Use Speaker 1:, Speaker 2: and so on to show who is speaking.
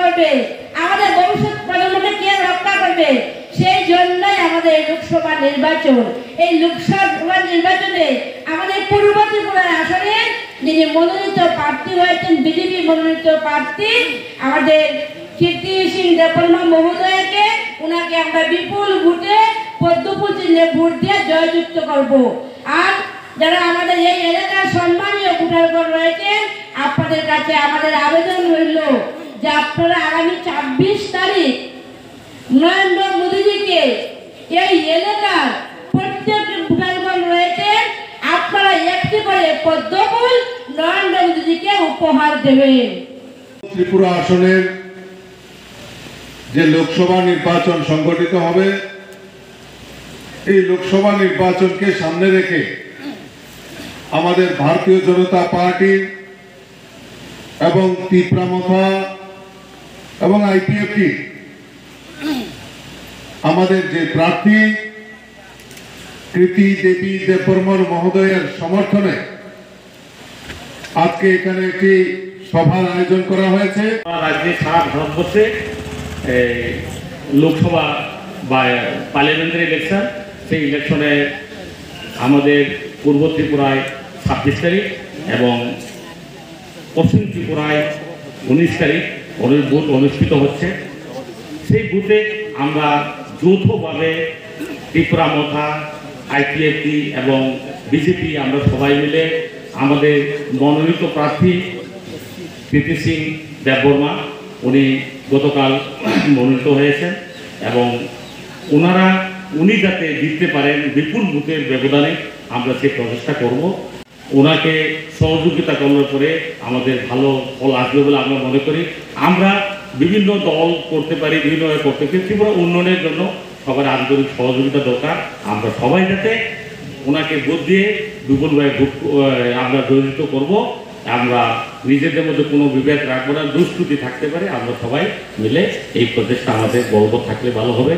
Speaker 1: করবে, আমাদের ভবিষ্যৎ প্রজন্মকে কে রক্ষা করবে? সেই জন্যই আমাদের লোকসভা নির্বাচন। এই লোকসভা নির্বাচনে আমাদের পূর্ব ত্রিপুরার আসনে যিনি মনোনীত প্রার্থী হয়েছেন, বিজেপি মনোনীত প্রার্থী আমাদের কীর্তি সিং দেববর্মা মহোদয়কে, ওনাকে আমরা বিপুল ভোটে পদ্মফুল চিহ্নে ভোট দিয়ে জয়যুক্ত করব। আর যারা আমাদের এই এলাকার সম্মানীয় ভোটারগণ রয়েছেন, আপনাদের কাছে আমাদের আবেদন রইল যে আপনারা আগামী ২৬ তারিখ নরেন্দ্র মোদীজিকে এই এলাকার প্রত্যেক ভোটারগণ রয়েছেন, আপনারা একটি করে পদ্মফুল নরেন্দ্র মোদীজিকে উপহার দেবেন।
Speaker 2: ত্রিপুরা আসনের যে লোকসভা নির্বাচন সংগঠিত হবে, এই লোকসভা নির্বাচনকে সামনে রেখে আমাদের ভারতীয় জনতা পার্টির এবং তীব্রামথা এবং আইপিএফটি আমাদের যে প্রার্থী কীর্তি দেবী দেববর্মা মহোদয়ের সমর্থনে আজকে এখানে একটি সভার আয়োজন করা হয়েছে।
Speaker 3: রাজ্যে সারা ভারতবর্ষে লোকসভা বা পার্লামেন্টারি ইলেকশন, সেই ইলেকশনে আমাদের পূর্ব ত্রিপুরায় ২৬ তারিখ এবং পশ্চিম ত্রিপুরায় ১৯ তারিখ ভোট অনুষ্ঠিত হচ্ছে। সেই বুথে আমরা যৌথভাবে তীব্রামথা, আইপিএফটি এবং বিজেপি আমরা সবাই মিলে আমাদের মনোনীত প্রার্থী কীর্তি সিং দেববর্মা, উনি গতকাল মনোনীত হয়েছেন এবং উনি যাতে জিততে পারেন বিপুল ভোটের ব্যবধানে, আমরা সেই প্রচেষ্টা করব। ওনাকে সহযোগিতা করার পরে আমাদের ভালো ফল আসবে বলে আমরা মনে করি। আমরা বিভিন্ন দল করতে পারি, বিভিন্নভাবে করতে পারি, ত্রিপুরা উন্নয়নের জন্য সবার আন্তরিক সহযোগিতা দরকার। আমরা সবাই যাতে ওনাকে ভোট দিয়ে বিপুলভাবে আমরা জড়িত করব। আমরা নিজেদের মধ্যে কোনো বিভেদ রাখবো না, দুষ্কৃতি থাকতে পারে, আমরা সবাই মিলে এই প্রচেষ্টা আমাদের বলবৎ থাকলে ভালো হবে।